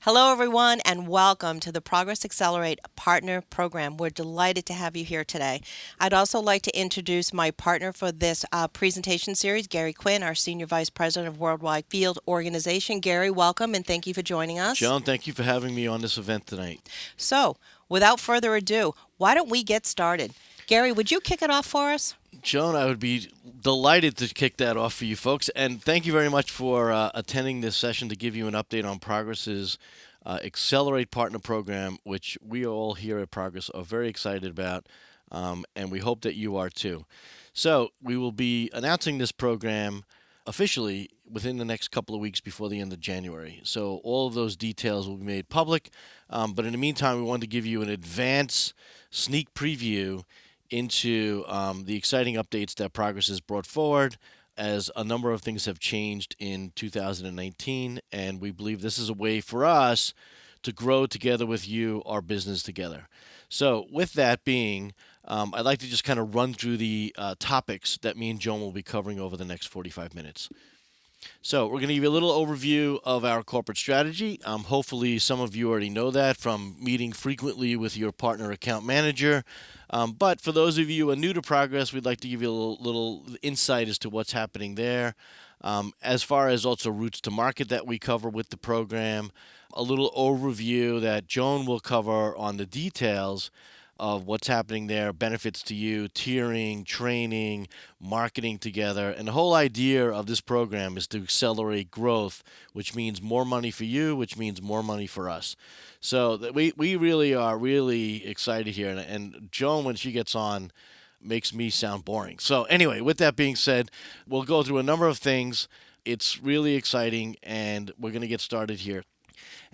Hello, everyone, and welcome to the Progress Accelerate Partner Program. We're delighted to have you here today. I'd also like to introduce my partner for this presentation series, Gary Quinn, our Senior Vice President of Worldwide Field Organization. Gary, welcome, and thank you for joining us. Joan, thank you for having me on this event tonight. So, without further ado, why don't we get started? Gary, would you kick it off for us? Joan, I would be delighted to kick that off for you folks. And thank you very much for attending this session to give you an update on Progress's Accelerate Partner Program, which we all here at Progress are very excited about, and we hope that you are too. So, we will be announcing this program officially within the next couple of weeks before the end of January. So, all of those details will be made public. But in the meantime, we wanted to give you an advance sneak preview into the exciting updates that Progress has brought forward, as a number of things have changed in 2019, and we believe this is a way for us to grow together with you, our business together. So, with that being, I'd like to just kind of run through the topics that me and Joan will be covering over the next 45 minutes. So, we're going to give you a little overview of our corporate strategy. Hopefully, some of you already know that from meeting frequently with your partner account manager. But for those of you who are new to Progress, we'd like to give you a little insight as to what's happening there. As far as also routes to market that we cover with the program, a little overview that Joan will cover on the details of what's happening there, benefits to you, tiering, training, marketing together. And the whole idea of this program is to accelerate growth, which means more money for you, which means more money for us. So we really are really excited here. And Joan, when she gets on, makes me sound boring. So anyway, with that being said, we'll go through a number of things. It's really exciting, and we're going to get started here.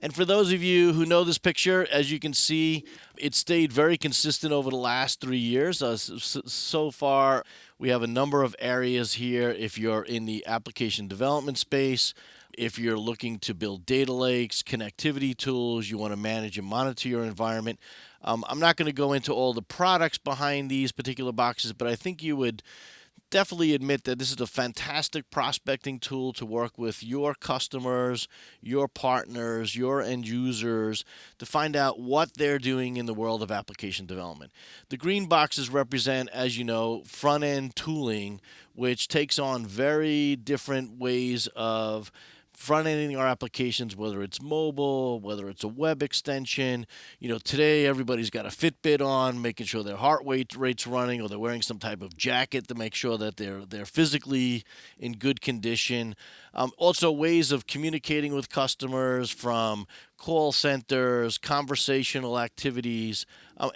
And for those of you who know this picture, as you can see, it stayed very consistent over the last 3 years. So far, we have a number of areas here. If you're in the application development space, if you're looking to build data lakes, connectivity tools, you want to manage and monitor your environment. I'm not going to go into all the products behind these particular boxes, but I think you would definitely admit that this is a fantastic prospecting tool to work with your customers, your partners, your end users to find out what they're doing in the world of application development. The green boxes represent, as you know, front end tooling, which takes on very different ways of front-ending our applications, whether it's mobile, whether it's a web extension. Today everybody's got a Fitbit on, making sure their rate's running, or they're wearing some type of jacket to make sure that they're physically in good condition. Also, ways of communicating with customers from call centers, conversational activities,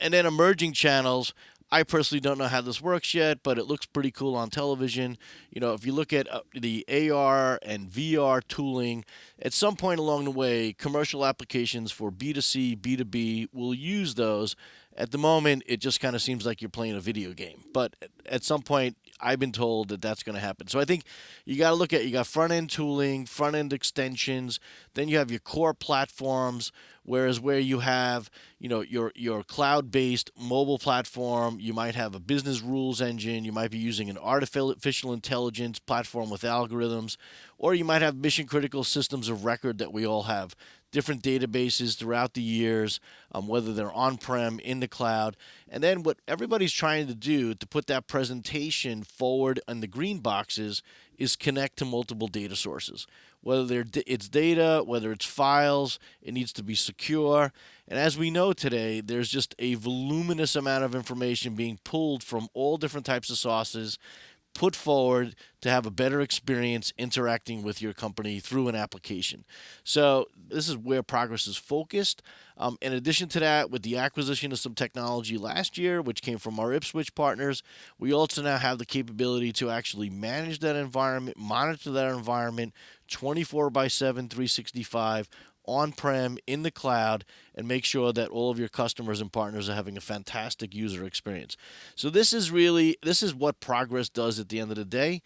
and then emerging channels. I personally don't know how this works yet, but it looks pretty cool on television. If you look at the AR and VR tooling, at some point along the way, commercial applications for B2C, B2B will use those. At the moment, it just kind of seems like you're playing a video game. But at some point, I've been told that that's going to happen. So I think you got to look at, you got front end tooling, front end extensions, then you have your core platforms. Whereas where you have, your cloud-based mobile platform, you might have a business rules engine, you might be using an artificial intelligence platform with algorithms, or you might have mission-critical systems of record that we all have. Different databases throughout the years, whether they're on-prem, in the cloud. And then what everybody's trying to do to put that presentation forward in the green boxes is connect to multiple data sources. Whether it's data, whether it's files, it needs to be secure. And as we know today, there's just a voluminous amount of information being pulled from all different types of sources, put forward to have a better experience interacting with your company through an application. So this is where Progress is focused. In addition to that, with the acquisition of some technology last year, which came from our Ipswich partners, we also now have the capability to actually manage that environment, monitor that environment 24 by 7, 365, on-prem, in the cloud, and make sure that all of your customers and partners are having a fantastic user experience. So this is what Progress does at the end of the day.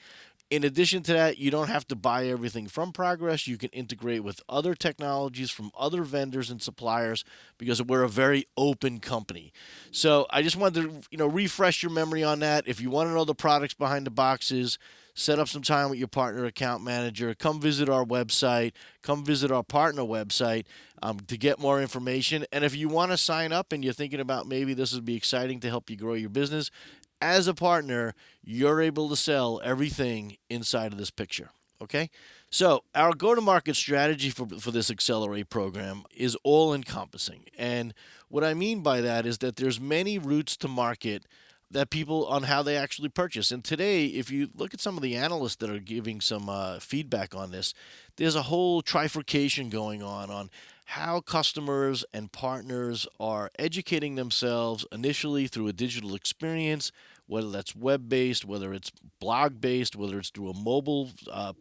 In addition to that, you don't have to buy everything from Progress. You can integrate with other technologies from other vendors and suppliers because we're a very open company. So I just wanted to refresh your memory on that. If you want to know the products behind the boxes, set up some time with your partner account manager, come visit our website, come visit our partner website to get more information. And if you want to sign up and you're thinking about maybe this would be exciting to help you grow your business, as a partner, you're able to sell everything inside of this picture. Okay? So, our go to market strategy for this Accelerate program is all encompassing. And what I mean by that is that there's many routes to market that people on how they actually purchase. And today, if you look at some of the analysts that are giving some feedback on this, there's a whole trifurcation going on how customers and partners are educating themselves initially through a digital experience, whether that's web based, whether it's blog based, whether it's through a mobile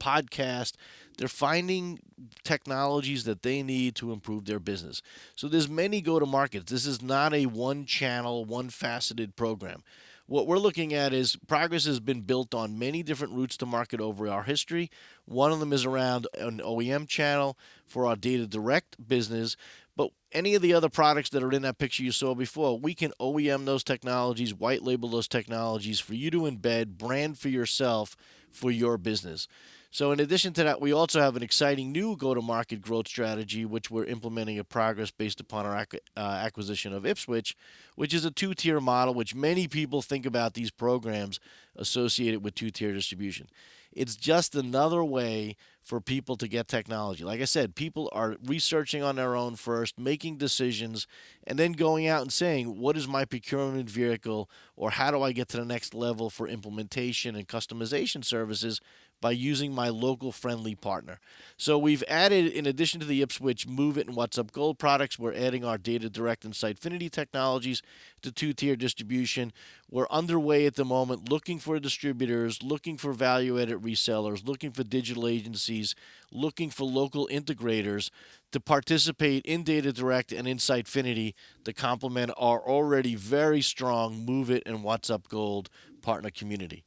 podcast. They're finding technologies that they need to improve their business. So there's many go to markets. This is not a one channel, one faceted program. What we're looking at is progress has been built on many different routes to market over our history. One of them is around an OEM channel for our data direct business. But any of the other products that are in that picture you saw before, we can OEM those technologies, white label those technologies for you to embed, brand for yourself for your business. So, in addition to that, we also have an exciting new go to market growth strategy, which we're implementing a progress based upon our acquisition of Ipswitch, which is a two-tier model, which many people think about these programs associated with two-tier distribution. It's just another way for people to get technology. Like I said, people are researching on their own first, making decisions, and then going out and saying, what is my procurement vehicle, or how do I get to the next level for implementation and customization services by using my local friendly partner. So we've added, in addition to the Ipswitch, Move It, and WhatsUp Gold products, we're adding our Data Direct and Sitefinity technologies to two-tier distribution. We're underway at the moment looking for distributors, looking for value-added resellers, looking for digital agencies, looking for local integrators to participate in Data Direct and in Sitefinity to complement our already very strong Move It and WhatsUp Gold partner community.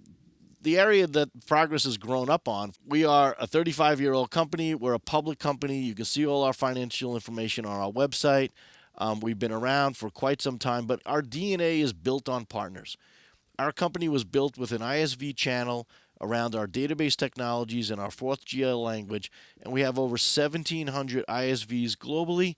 The area that Progress has grown up on. We are a 35-year-old company. We're a public company. You can see all our financial information on our website. We've been around for quite some time, but our DNA is built on partners. Our company was built with an ISV channel around our database technologies and our fourth GL language, and we have over 1,700 ISVs globally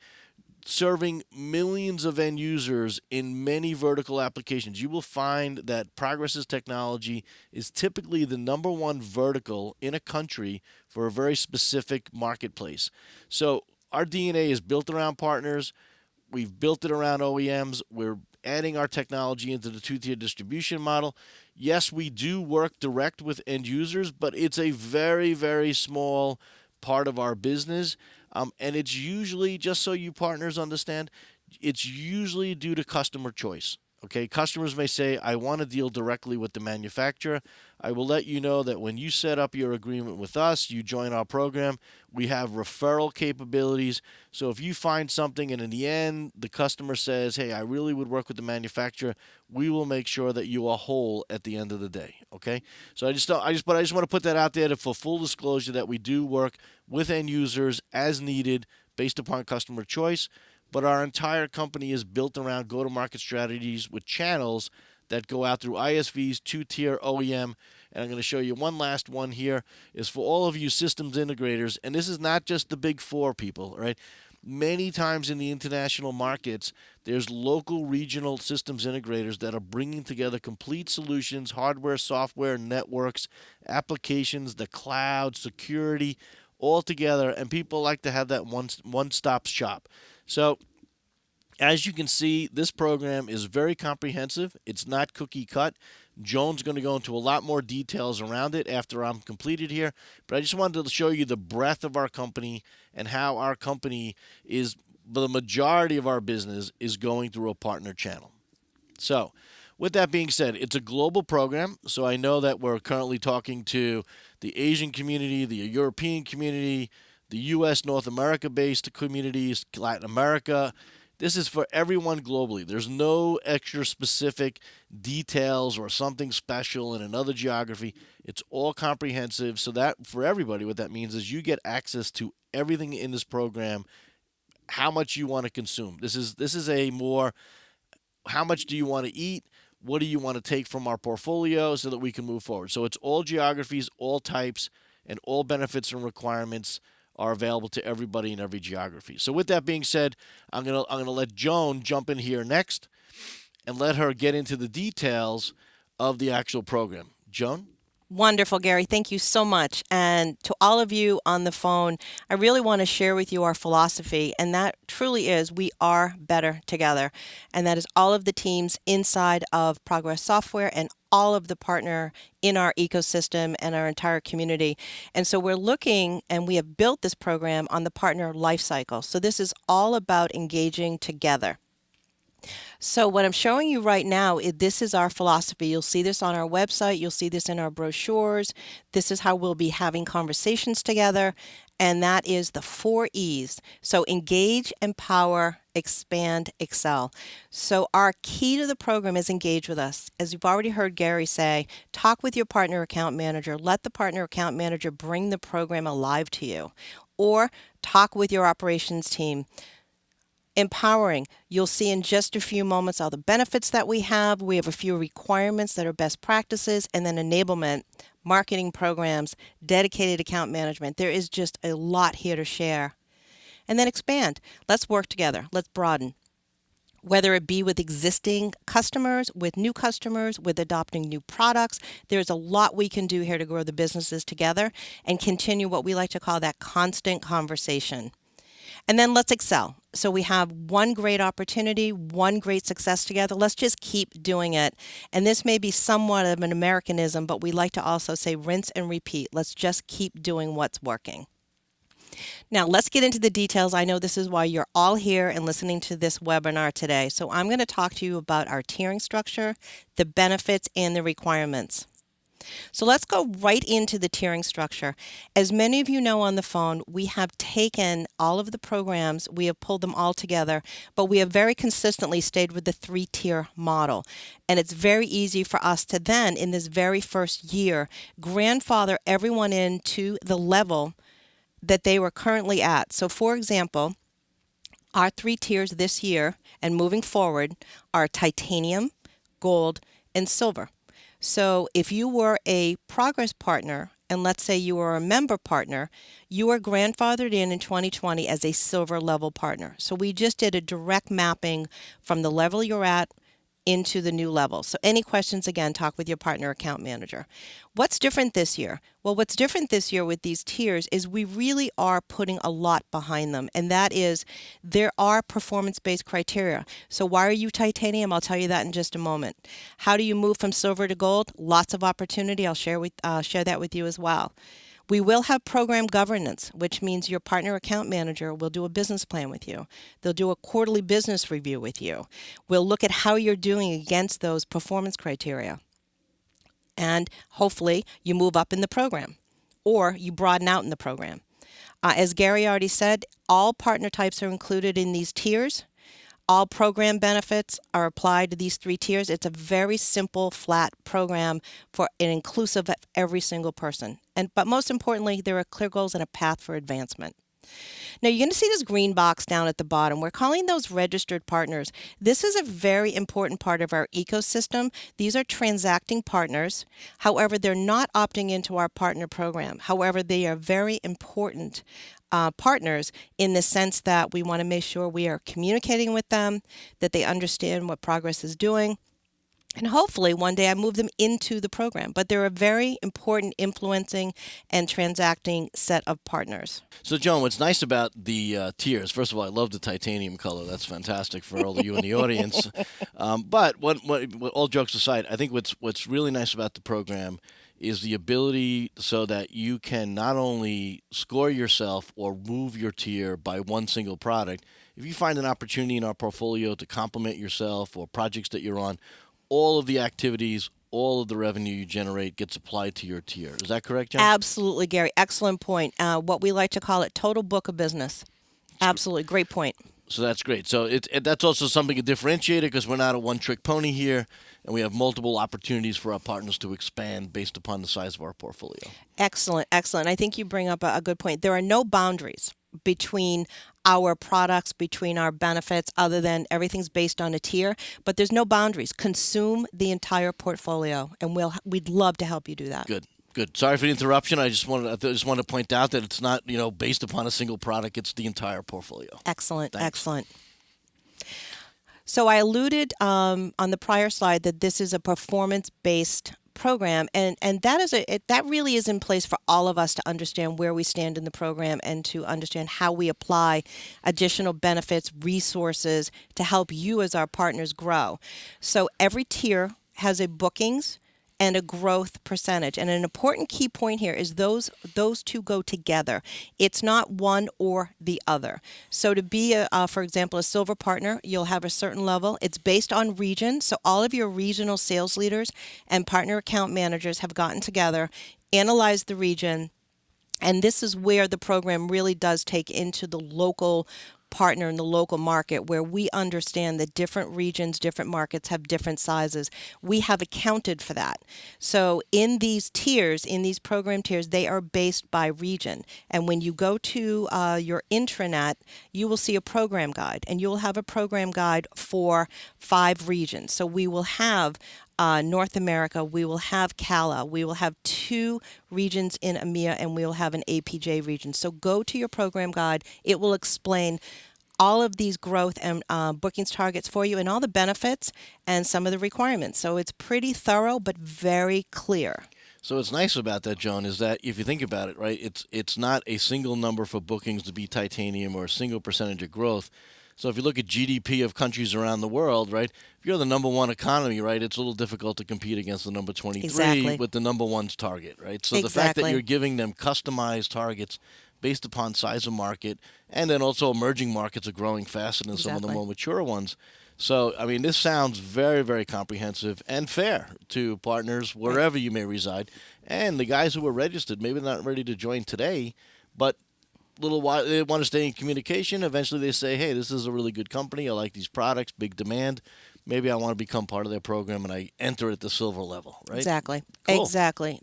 serving millions of end users in many vertical applications. You will find that Progress's technology is typically the number one vertical in a country for a very specific marketplace. So our DNA is built around partners. We've built it around OEMs. We're adding our technology into the two-tier distribution model. Yes, we do work direct with end users, but it's a very, very small part of our business. And it's usually, just so you partners understand, it's usually due to customer choice. Okay, customers may say, I want to deal directly with the manufacturer. I will let you know that when you set up your agreement with us, you join our program, we have referral capabilities. So if you find something and in the end, the customer says, hey, I really would work with the manufacturer, we will make sure that you are whole at the end of the day. Okay, so I just want to put that out there for full disclosure that we do work with end users as needed based upon customer choice. But our entire company is built around go to market strategies with channels that go out through ISVs, two tier OEM. And I'm going to show you one last one here is for all of you systems integrators. And this is not just the big four people, right? Many times in the international markets, there's local regional systems integrators that are bringing together complete solutions, hardware, software, networks, applications, the cloud, security, all together. And people like to have that one-stop shop. So as you can see, this program is very comprehensive. It's not cookie cut. Joan's going to go into a lot more details around it after I'm completed here. But I just wanted to show you the breadth of our company and how our company is, the majority of our business is going through a partner channel. So, with that being said, it's a global program. So I know that we're currently talking to the Asian community, the European community, the U.S., North America based communities, Latin America. This is for everyone globally. There's no extra specific details or something special in another geography. It's all comprehensive. So that for everybody, what that means is you get access to everything in this program, how much you want to consume. This is a more how much do you want to eat? What do you want to take from our portfolio so that we can move forward? So it's all geographies, all types, and all benefits and requirements are available to everybody in every geography. So with that being said, I'm gonna let Joan jump in here next and let her get into the details of the actual program. Joan? Wonderful, Gary. Thank you so much. And to all of you on the phone, I really want to share with you our philosophy, and that truly is we are better together. And that is all of the teams inside of Progress Software and all of the partner in our ecosystem and our entire community. And so we're looking and we have built this program on the partner lifecycle. So this is all about engaging together. So what I'm showing you right now, this is our philosophy. You'll see this on our website. You'll see this in our brochures. This is how we'll be having conversations together. And that is the 4 E's. So engage, empower, expand, excel. So our key to the program is engage with us. As you've already heard Gary say, talk with your partner account manager. Let the partner account manager bring the program alive to you. Or talk with your operations team. Empowering. You'll see in just a few moments all the benefits that we have. We have a few requirements that are best practices, and then enablement, marketing programs, dedicated account management. There is just a lot here to share. And then expand. Let's work together. Let's broaden. Whether it be with existing customers, with new customers, with adopting new products, there's a lot we can do here to grow the businesses together and continue what we like to call that constant conversation. And then let's excel. So we have one great opportunity, one great success together. Let's just keep doing it. And this may be somewhat of an Americanism, but we like to also say rinse and repeat. Let's just keep doing what's working. Now, let's get into the details. I know this is why you're all here and listening to this webinar today. So I'm going to talk to you about our tiering structure, the benefits, and the requirements. So let's go right into the tiering structure. As many of you know on the phone, we have taken all of the programs, we have pulled them all together, but we have very consistently stayed with the 3-tier model. And it's very easy for us to then, in this very first year, grandfather everyone into the level that they were currently at. So for example, our 3 tiers this year and moving forward are titanium, gold, and silver. So if you were a progress partner, and let's say you were a member partner, you are grandfathered in 2020 as a silver level partner. So we just did a direct mapping from the level you're at into the new level. So any questions, again, talk with your partner account manager. What's different this year? Well, what's different this year with these tiers is we really are putting a lot behind them. And that is there are performance-based criteria. So why are you titanium? I'll tell you that in just a moment. How do you move from silver to gold? Lots of opportunity. I'll share that with you as well. We will have program governance, which means your partner account manager will do a business plan with you. They'll do a quarterly business review with you. We'll look at how you're doing against those performance criteria. And hopefully you move up in the program or you broaden out in the program. As Gary already said, all partner types are included in these tiers. All program benefits are applied to these 3 tiers. It's a very simple, flat program for an inclusive of every single person. But most importantly, there are clear goals and a path for advancement. Now, you're going to see this green box down at the bottom. We're calling those registered partners. This is a very important part of our ecosystem. These are transacting partners. However, they're not opting into our partner program. However, they are very important partners in the sense that we want to make sure we are communicating with them, that they understand what Progress is doing, and hopefully one day I move them into the program. But they're a very important influencing and transacting set of partners. So, Joan, what's nice about the tiers, first of all, I love the titanium color. That's fantastic for all of you in the audience. But all jokes aside, I think what's really nice about the program is the ability so that you can not only score yourself or move your tier by one single product. If you find an opportunity in our portfolio to complement yourself or projects that you're on, all of the activities, all of the revenue you generate gets applied to your tier. Is that correct, John? Absolutely, Gary. Excellent point. What we like to call it total book of business. Absolutely. Great point. So that's great. So that's also something to differentiate it because we're not a one-trick pony here, and we have multiple opportunities for our partners to expand based upon the size of our portfolio. Excellent. Excellent. I think you bring up a good point. There are no boundaries between our products, between our benefits, other than everything's based on a tier, but there's no boundaries. Consume the entire portfolio, and we'd love to help you do that. Good. Good. Sorry for the interruption. I just wanted to point out that it's not based upon a single product. It's the entire portfolio. Excellent, Thanks. excellent. So I alluded on the prior slide that this is a performance-based program, and that really is in place for all of us to understand where we stand in the program and to understand how we apply additional benefits, resources to help you as our partners grow. So every tier has a bookings and a growth percentage. And an important key point here is those two go together. It's not one or the other. So to be, for example, a silver partner, you'll have a certain level. It's based on region. So all of your regional sales leaders and partner account managers have gotten together, analyzed the region, and this is where the program really does take into the local partner in the local market, where we understand that different regions, different markets have different sizes. We have accounted for that. So in these tiers, in these program tiers, they are based by region. And when you go to your intranet, you will see a program guide, and you'll have a program guide for 5 regions. So we will have North America, we will have CALA, we will have 2 regions in EMEA, and we will have an APJ region. So go to your program guide. It will explain all of these growth and bookings targets for you and all the benefits and some of the requirements. So it's pretty thorough but very clear. So what's nice about that, Joan, is that if you think about it, right, it's not a single number for bookings to be titanium or a single percentage of growth. So if you look at GDP of countries around the world, right, if you're the number 1 economy, right, it's a little difficult to compete against the number 23 Exactly. with the number 1's target, right? So the fact that Exactly. you're giving them customized targets based upon size of market, and then also emerging markets are growing faster than some of the Exactly. more mature ones. So, I mean, this sounds very, very comprehensive and fair to partners wherever you may reside. And the guys who are registered, maybe they're not ready to join today, but little while they want to stay in communication. Eventually, they say, "Hey, this is a really good company. I like these products. Big demand. Maybe I want to become part of their program," and I enter at the silver level. Right? Exactly. Cool. Exactly.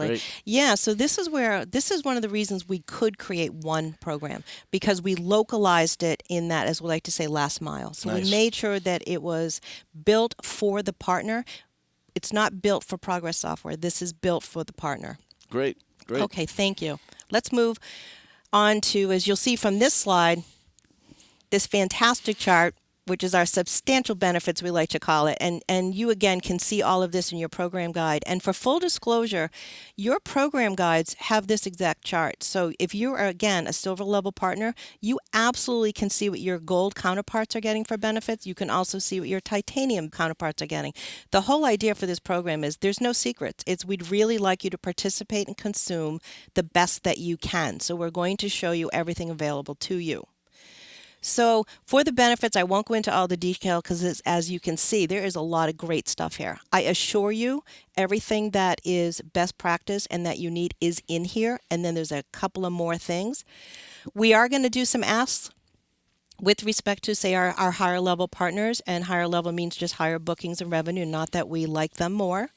Great. Yeah, so this is one of the reasons we could create one program, because we localized it in that, as we like to say, last mile. So Nice. we made sure that it was built for the partner. It's not built for Progress Software. This is built for the partner. Great. Great. Okay, thank you. Let's move on to, as you'll see from this slide, this fantastic chart, which is our substantial benefits, we like to call it. And you, again, can see all of this in your program guide. And for full disclosure, your program guides have this exact chart. So if you are, again, a silver level partner, you absolutely can see what your gold counterparts are getting for benefits. You can also see what your titanium counterparts are getting. The whole idea for this program is there's no secrets. We'd really like you to participate and consume the best that you can. So we're going to show you everything available to you. So for the benefits, I won't go into all the detail because, as you can see, there is a lot of great stuff here. I assure you, everything that is best practice and that you need is in here. And then there's a couple of more things. We are going to do some asks with respect to, say, our higher level partners, and higher level means just higher bookings and revenue, not that we like them more.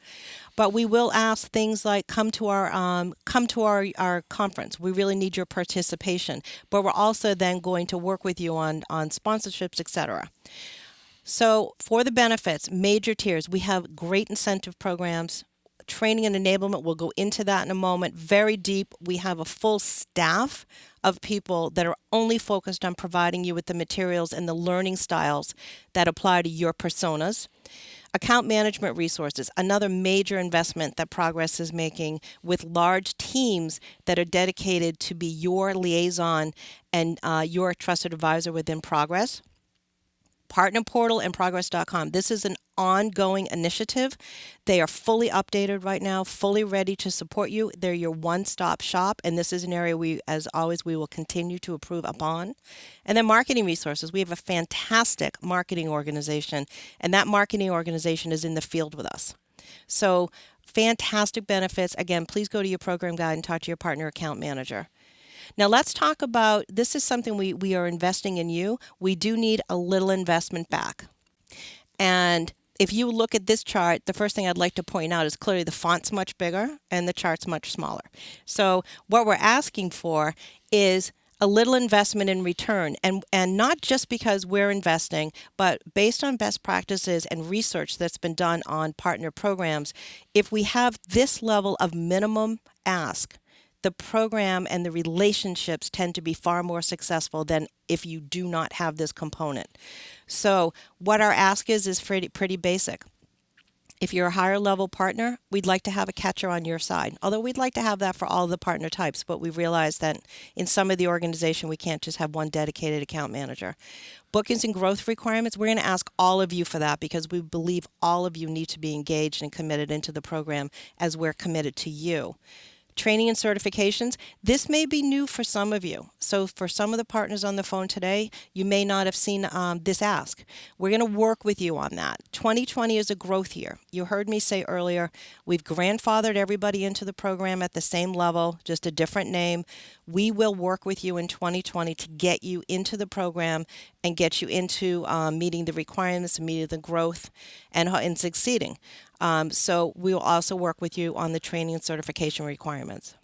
But we will ask things like, come to our conference. We really need your participation. But we're also then going to work with you on sponsorships, etc. So for the benefits, major tiers, we have great incentive programs. Training and enablement, we'll go into that in a moment. Very deep. We have a full staff of people that are only focused on providing you with the materials and the learning styles that apply to your personas. Account management resources, another major investment that Progress is making, with large teams that are dedicated to be your liaison and your trusted advisor within Progress. Partner Portal and Progress.com. This is an ongoing initiative. They are fully updated right now, fully ready to support you. They're your one-stop shop, and this is an area we, as always, we will continue to improve upon. And then marketing resources. We have a fantastic marketing organization, and that marketing organization is in the field with us. So fantastic benefits. Again, please go to your program guide and talk to your partner account manager. Now let's talk about, this is something we are investing in you. We do need a little investment back. And if you look at this chart, the first thing I'd like to point out is clearly the font's much bigger and the chart's much smaller. So what we're asking for is a little investment in return. And not just because we're investing, but based on best practices and research that's been done on partner programs, if we have this level of minimum ask, the program and the relationships tend to be far more successful than if you do not have this component. So what our ask is pretty basic. If you're a higher level partner, we'd like to have a catcher on your side. Although we'd like to have that for all the partner types, but we realize that in some of the organization, we can't just have one dedicated account manager. Bookings and growth requirements, we're going to ask all of you for that because we believe all of you need to be engaged and committed into the program as we're committed to you. Training and certifications, this may be new for some of you. So for some of the partners on the phone today, you may not have seen this ask. We're going to work with you on that. 2020 is a growth year. You heard me say earlier, we've grandfathered everybody into the program at the same level, just a different name. We will work with you in 2020 to get you into the program and get you into meeting the requirements, meeting the growth, and succeeding. So we will also work with you on the training and certification requirements.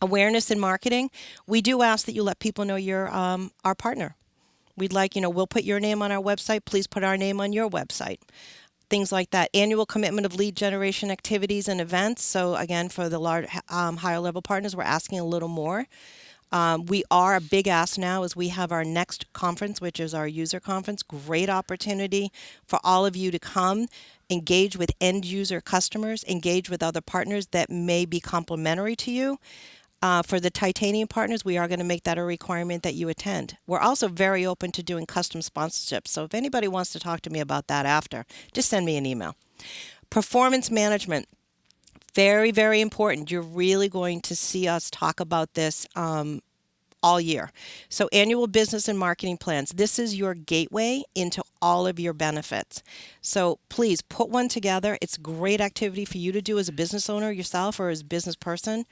Awareness in marketing, we do ask that you let people know you're our partner. We'd like, we'll put your name on our website. Please put our name on your website. Things like that. Annual commitment of lead generation activities and events. So again, for the large, higher level partners, we're asking a little more. We are a big ask now as we have our next conference, which is our user conference. Great opportunity for all of you to come, engage with end user customers, engage with other partners that may be complementary to you. For the titanium partners, we are going to make that a requirement that you attend. We're also very open to doing custom sponsorships. So if anybody wants to talk to me about that after, just send me an email. Performance management. Very, very important. You're really going to see us talk about this all year. So annual business and marketing plans. This is your gateway into all of your benefits. So please put one together. It's a great activity for you to do as a business owner yourself or as a business person.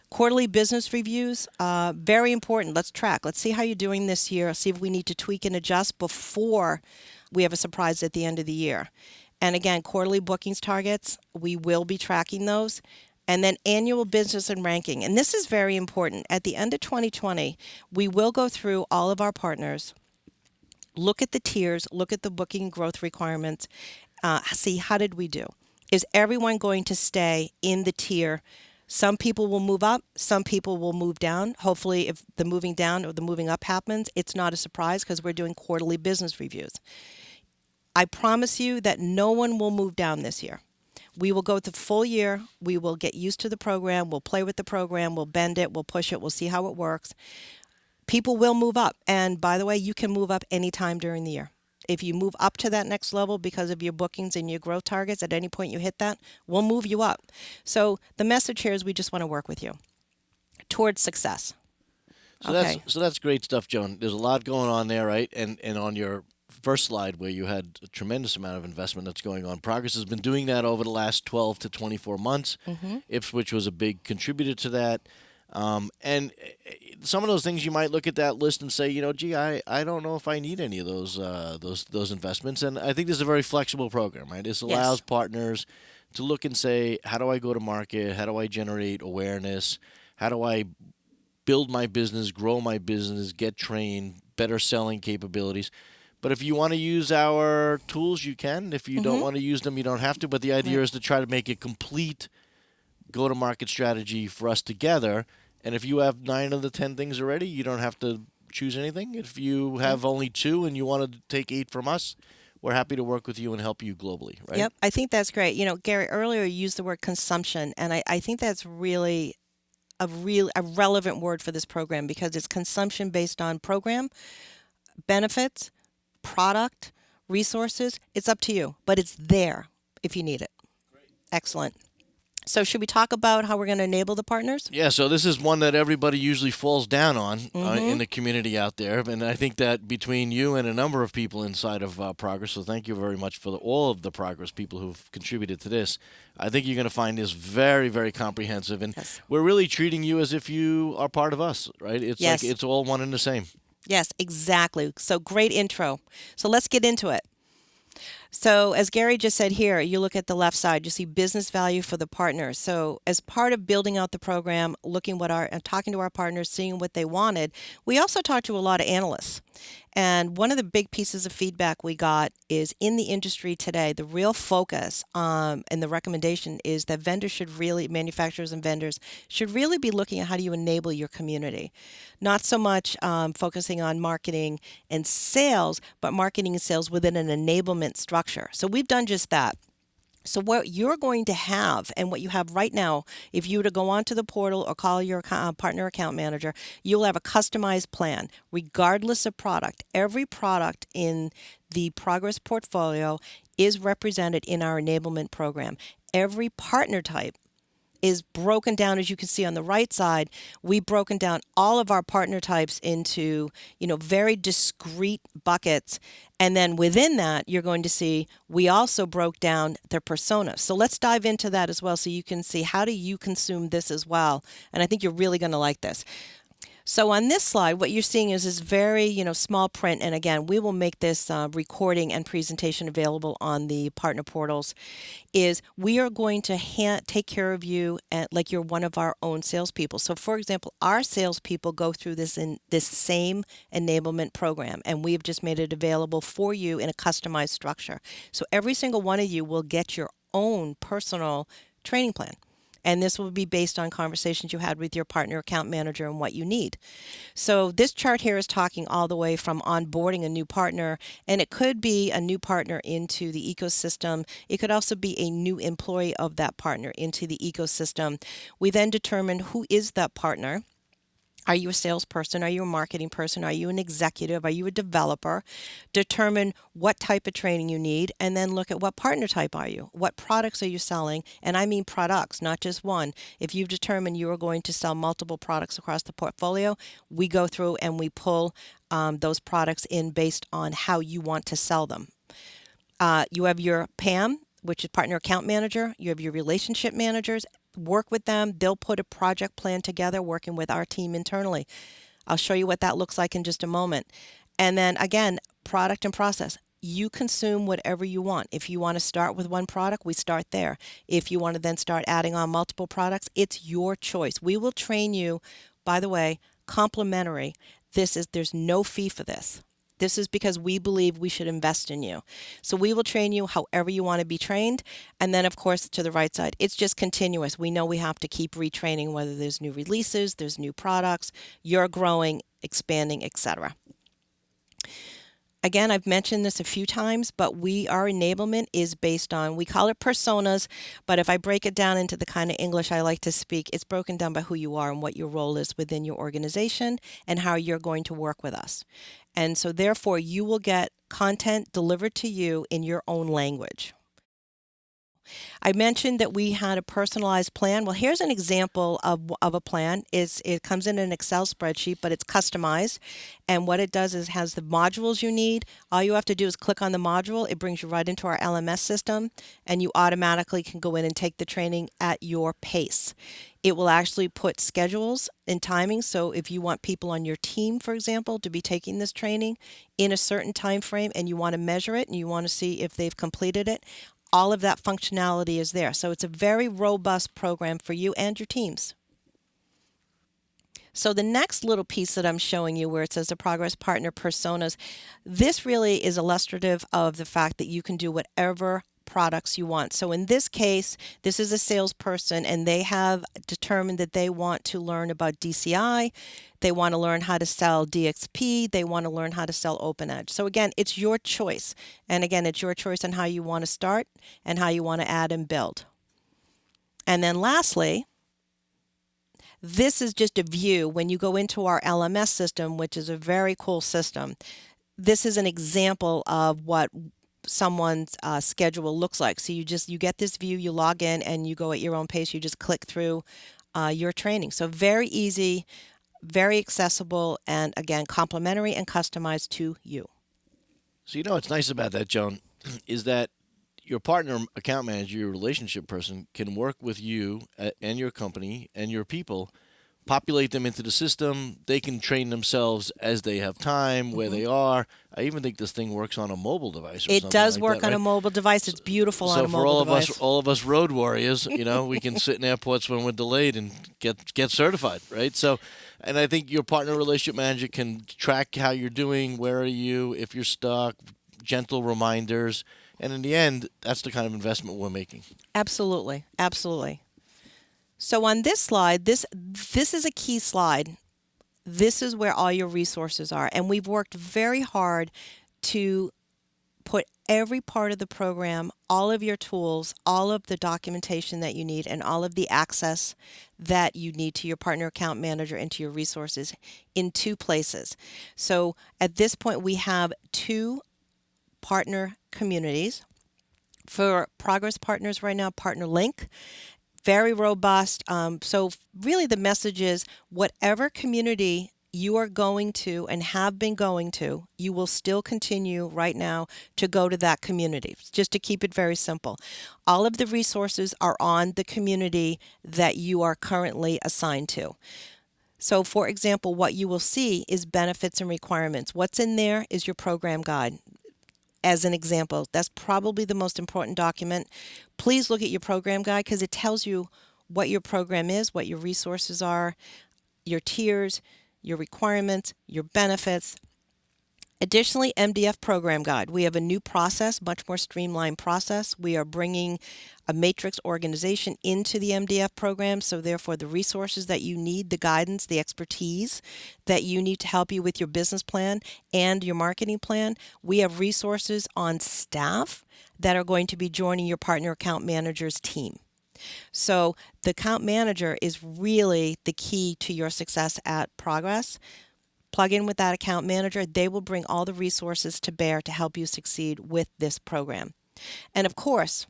Quarterly business reviews, very important. Let's track. Let's see how you're doing this year. See if we need to tweak and adjust before we have a surprise at the end of the year. And again, quarterly bookings targets, we will be tracking those. And then annual business and ranking. And this is very important. At the end of 2020, we will go through all of our partners, look at the tiers, look at the booking growth requirements, see how did we do. Is everyone going to stay in the tier? Some people will move up, some people will move down. Hopefully, if the moving down or the moving up happens, it's not a surprise because we're doing quarterly business reviews. I promise you that no one will move down this year. We will go the full year. We will get used to the program. We'll play with the program. We'll bend it. We'll push it. We'll see how it works. People will move up. And by the way, you can move up anytime during the year. If you move up to that next level because of your bookings and your growth targets, at any point you hit that, we'll move you up. So the message here is we just want to work with you towards success. So that's great stuff, Joan. There's a lot going on there, right? And on your first slide where you had a tremendous amount of investment that's going on. Progress has been doing that over the last 12 to 24 months. Ipswich was a big contributor to that. And some of those things you might look at that list and say, gee, I don't know if I need any of those investments. And I think this is a very flexible program, right? This allows partners to look and say, how do I go to market? How do I generate awareness? How do I build my business, grow my business, get trained, better selling capabilities? But if you want to use our tools, you can. If you don't want to use them, you don't have to. But the idea is to try to make a complete go-to-market strategy for us together. And if you have 9 of the 10 things already, you don't have to choose anything. If you have only 2 and you want to take 8 from us, we're happy to work with you and help you globally, right? Yep, I think that's great. Gary, earlier you used the word consumption, and I think that's really a relevant word for this program because it's consumption based on program, benefits, product, resources. It's up to you, but it's there if you need it. Great. Excellent. So should we talk about how we're going to enable the partners? Yeah, so this is one that everybody usually falls down on in the community out there. And I think that between you and a number of people inside of Progress, so thank you very much for all of the Progress people who've contributed to this, I think you're going to find this very, very comprehensive. And we're really treating you as if you are part of us, right? It's like it's all one and the same. Yes, exactly. So great intro. So let's get into it. So, as Gary just said here, you look at the left side, you see business value for the partners. So, as part of building out the program, looking what our and talking to our partners, seeing what they wanted, we also talked to a lot of analysts. And one of the big pieces of feedback we got is in the industry today, the real focus and the recommendation is that vendors should really, manufacturers and vendors should really be looking at how do you enable your community. Not so much focusing on marketing and sales, but marketing and sales within an enablement structure. So we've done just that. So what you're going to have and what you have right now, if you were to go onto the portal or call your partner account manager, you'll have a customized plan regardless of product. Every product in the Progress portfolio is represented in our enablement program. Every partner type is broken down, as you can see on the right side. We've broken down all of our partner types into, very discrete buckets. And then within that, you're going to see we also broke down their personas. So let's dive into that as well so you can see how do you consume this as well. And I think you're really going to like this. So on this slide, what you're seeing is this very, small print. And again, we will make this recording and presentation available on the partner portals. Is we are going to take care of you like you're one of our own salespeople. So, for example, our salespeople go through this in this same enablement program, and we've just made it available for you in a customized structure. So every single one of you will get your own personal training plan. And this will be based on conversations you had with your partner account manager and what you need. So this chart here is talking all the way from onboarding a new partner, and it could be a new partner into the ecosystem. It could also be a new employee of that partner into the ecosystem. We then determine who is that partner. Are you a salesperson? Are you a marketing person? Are you an executive? Are you a developer? Determine what type of training you need, and then look at what partner type are you? What products are you selling? And I mean products, not just one. If you've determined you are going to sell multiple products across the portfolio, we go through and we pull those products in based on how you want to sell them. You have your PAM, which is partner account manager. You have your relationship managers. Work with them. They'll put a project plan together working with our team internally. I'll show you what that looks like in just a moment. And then again, product and process. You consume whatever you want. If you want to start with one product, we start there. If you want to then start adding on multiple products, it's your choice. We will train you, by the way, complimentary. There's no fee for this. This is because we believe we should invest in you. So we will train you however you want to be trained. And then, of course, to the right side, it's just continuous. We know we have to keep retraining, whether there's new releases, there's new products, you're growing, expanding, etc. Again, I've mentioned this a few times, but our enablement is based on, we call it personas, but if I break it down into the kind of English I like to speak, it's broken down by who you are and what your role is within your organization and how you're going to work with us. And so therefore, you will get content delivered to you in your own language. I mentioned that we had a personalized plan. Well, here's an example of a plan. It comes in an Excel spreadsheet, but it's customized. And what it does is has the modules you need. All you have to do is click on the module. It brings you right into our LMS system, and you automatically can go in and take the training at your pace. It will actually put schedules and timing. So if you want people on your team, for example, to be taking this training in a certain time frame and you want to measure it and you want to see if they've completed it, all of that functionality is there. So it's a very robust program for you and your teams. So the next little piece that I'm showing you where it says the Progress Partner Personas, this really is illustrative of the fact that you can do whatever products you want. So in this case, this is a salesperson and they have determined that they want to learn about DCI, they want to learn how to sell DXP, they want to learn how to sell OpenEdge. So again, it's your choice. And again, it's your choice on how you want to start and how you want to add and build. And then lastly, this is just a view when you go into our LMS system, which is a very cool system. This is an example of what someone's schedule looks like. So you get this view, you log in and you go at your own pace. You just click through your training. So very easy, very accessible, and again, complimentary and customized to you. So, what's nice about that, Joan, is that your partner account manager, your relationship person, can work with you and your company and your people populate them into the system. They can train themselves as they have time, where Hmm. they are. I even think this thing works on a mobile device or It something does like that, work on a right? mobile device. It's beautiful on So a for mobile device. all of us road warriors, we can sit in airports when we're delayed and get certified, right? So, and I think your partner relationship manager can track how you're doing, where are you, if you're stuck, gentle reminders, and in the end, that's the kind of investment we're making. Absolutely. Absolutely. So on this slide, this is a key slide. This is where all your resources are, and we've worked very hard to put every part of the program, all of your tools, all of the documentation that you need, and all of the access that you need to your partner account manager and to your resources in two places. So at this point, we have two partner communities. For Progress Partners right now, Partner Link, very robust. So, really, the message is whatever community you are going to and have been going to, you will still continue right now to go to that community, just to keep it very simple. All of the resources are on the community that you are currently assigned to. So, for example, what you will see is benefits and requirements. What's in there is your program guide as an example. That's probably the most important document. Please look at your program guide because it tells you what your program is, what your resources are, your tiers, your requirements, your benefits. Additionally, MDF program guide. We have a new process, much more streamlined process. We are bringing a matrix organization into the MDF program, so therefore the resources that you need, the guidance, the expertise that you need to help you with your business plan and your marketing plan, we have resources on staff that are going to be joining your partner account manager's team. So the account manager is really the key to your success at Progress. Plug in with that account manager. They will bring all the resources to bear to help you succeed with this program. And of course,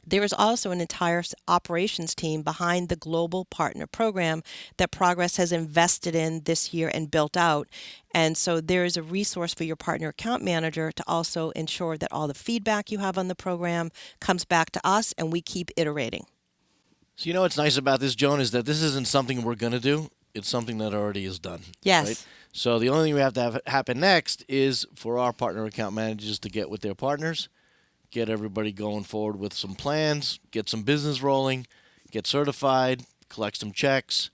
there is also an entire operations team behind the global partner program that Progress has invested in this year and built out. And so there is a resource for your partner account manager to also ensure that all the feedback you have on the program comes back to us and we keep iterating. So what's nice about this, Joan, is that this isn't something we're going to do. It's something that already is done, right? Yes. So the only thing we have to have happen next is for our partner account managers to get with their partners, get everybody going forward with some plans, get some business rolling, get certified, collect some checks,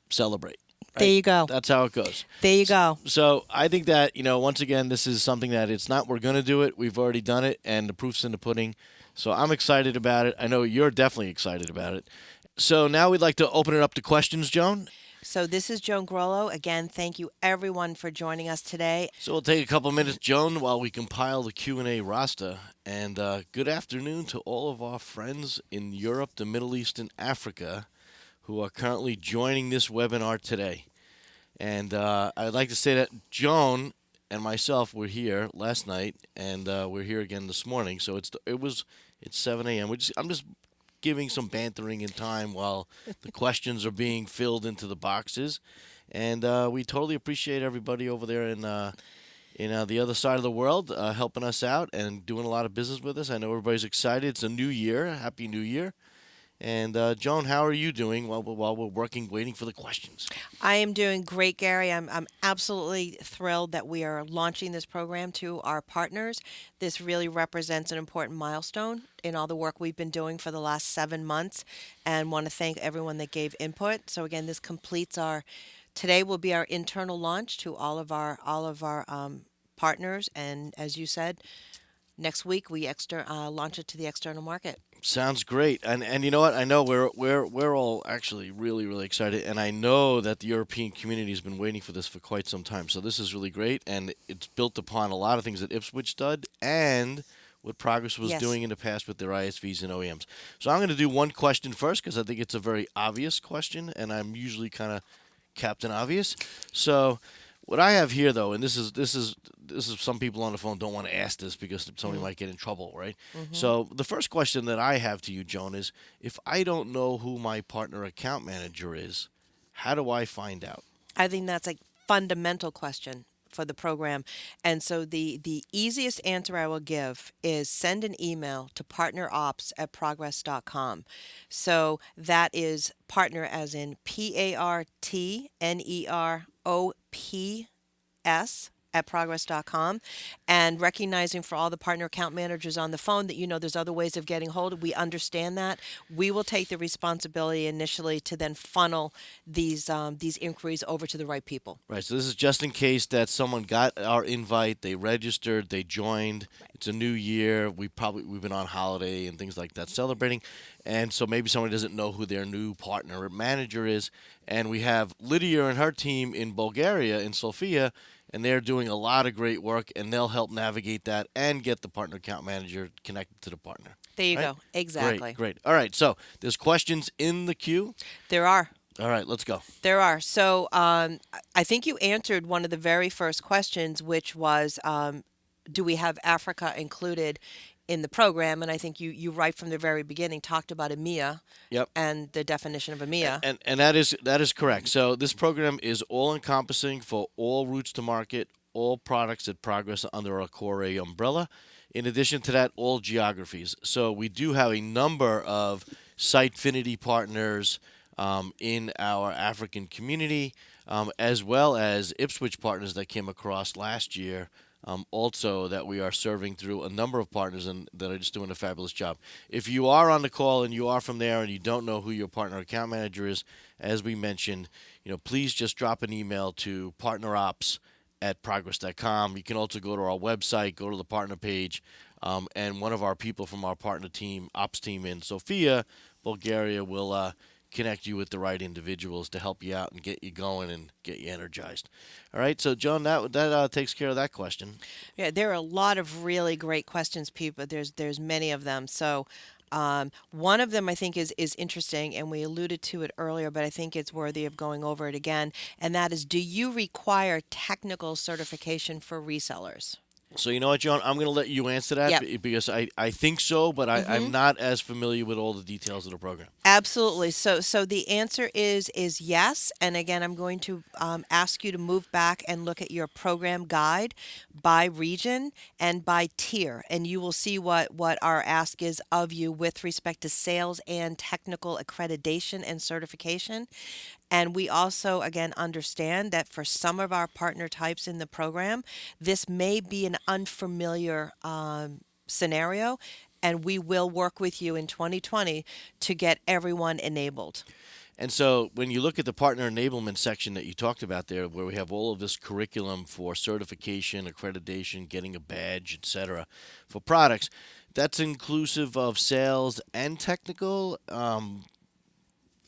celebrate, There right? you go. That's how it goes. There you go. So I think that, once again, this is something that it's not we're going to do it. We've already done it, and the proof's in the pudding. So I'm excited about it. I know you're definitely excited about it. So now we'd like to open it up to questions, Joan. So this is Joan Grollo. Again, thank you everyone for joining us today. So we'll take a couple minutes, Joan, while we compile the Q&A roster. And good afternoon to all of our friends in Europe, the Middle East, and Africa who are currently joining this webinar today. And I'd like to say that Joan and myself were here last night, and we're here again this morning. So it's 7 a.m. I'm just giving some bantering in time while the questions are being filled into the boxes, and we totally appreciate everybody over there in the other side of the world helping us out and doing a lot of business with us. I know everybody's excited. It's a new year. Happy New Year. And Joan, how are you doing while we're working, waiting for the questions? I am doing great, Gary. I'm absolutely thrilled that we are launching this program to our partners. This really represents an important milestone in all the work we've been doing for the last 7 months, and want to thank everyone that gave input. So again, this completes our. Today will be our internal launch to all of our partners, and as you said, next week we launch it to the external market. Sounds great, and you know what? I know we're all actually really really excited, and I know that the European community has been waiting for this for quite some time. So this is really great, and it's built upon a lot of things that Ipswich did, and what Progress was Yes. doing in the past with their ISVs and OEMs. So I'm going to do one question first because I think it's a very obvious question, and I'm usually kind of Captain Obvious. So what I have here though, and this is some people on the phone don't want to ask this because somebody might get in trouble, right? Hmm. So the first question that I have to you, Joan, is if I don't know who my partner account manager is, how do I find out? I think that's a fundamental question for the program. And so the easiest answer I will give is send an email to partnerops@progress.com. So that is partner as in partnerops at progress.com, and recognizing for all the partner account managers on the phone that there's other ways of getting hold of. We understand that. We will take the responsibility initially to then funnel these inquiries over to the right people. Right. So this is just in case that someone got our invite, they registered, they joined. It's a new year. We've been on holiday and things like that celebrating, and so maybe someone doesn't know who their new partner or manager is. And we have Lydia and her team in Bulgaria, in Sofia, and they're doing a lot of great work, and they'll help navigate that and get the partner account manager connected to the partner. There you Right? go. Exactly. Great. All right. So there's questions in the queue. There are. All right. Let's go. There are. So I think you answered one of the very first questions, which was, do we have Africa included in the program? And I think you right from the very beginning talked about EMEA Yep. and the definition of EMEA. And that is correct. So this program is all encompassing for all routes to market, all products at Progress under our Core A umbrella. In addition to that, all geographies. So we do have a number of Sitefinity partners in our African community, as well as Ipswich partners that came across last year. Also, that we are serving through a number of partners and that are just doing a fabulous job. If you are on the call and you are from there and you don't know who your partner account manager is, as we mentioned, please just drop an email to partnerops@progress.com. You can also go to our website, go to the partner page, and one of our people from our partner team, ops team in Sofia, Bulgaria, will connect you with the right individuals to help you out and get you going and get you energized. All right, so Joan, that takes care of that question. Yeah, there are a lot of really great questions, people. There's many of them. So one of them I think is interesting, and we alluded to it earlier, but I think it's worthy of going over it again. And that is, do you require technical certification for resellers? So you know what, Joan? I'm going to let you answer that Yep. because I think so, but I'm not as familiar with all the details of the program. Absolutely. So the answer is yes. And again, I'm going to ask you to move back and look at your program guide by region and by tier, and you will see what our ask is of you with respect to sales and technical accreditation and certification. And we also, again, understand that for some of our partner types in the program, this may be an unfamiliar scenario, and we will work with you in 2020 to get everyone enabled. And so when you look at the partner enablement section that you talked about there, where we have all of this curriculum for certification, accreditation, getting a badge, etc., for products, that's inclusive of sales and technical.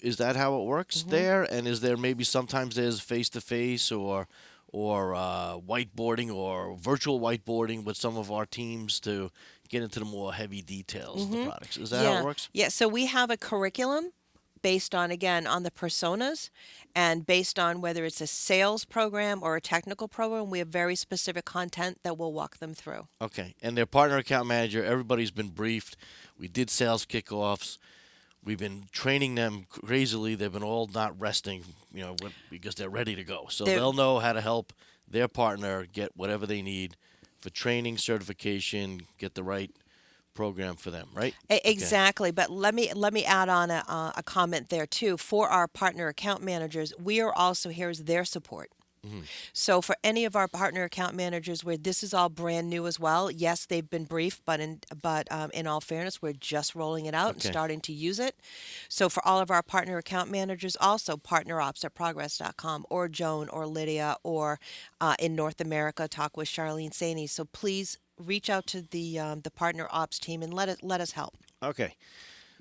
Is that how it works there? And is there maybe sometimes there's face to face or whiteboarding or virtual whiteboarding with some of our teams to get into the more heavy details of the products? Is that how Yeah. it works? Yeah. So we have a curriculum based on, again, on the personas and based on whether it's a sales program or a technical program. We have very specific content that we'll walk them through. Okay. And their partner account manager, everybody's been briefed. We did sales kickoffs. We've been training them crazily. They've been all not resting, because they're ready to go. So They're- they'll know how to help their partner get whatever they need for training, certification, get the right program for them, right? Okay. Exactly, but let me add on a comment there too. For our partner account managers, we are also here as their support. So for any of our partner account managers where this is all brand new as well, yes, they've been briefed, but in all fairness, we're just rolling it out and Okay. starting to use it. So for all of our partner account managers, also partnerops@progress.com, or Joan or Lydia, or in North America, talk with Charlene Saney. So please reach out to the partner ops team and let us help. Okay.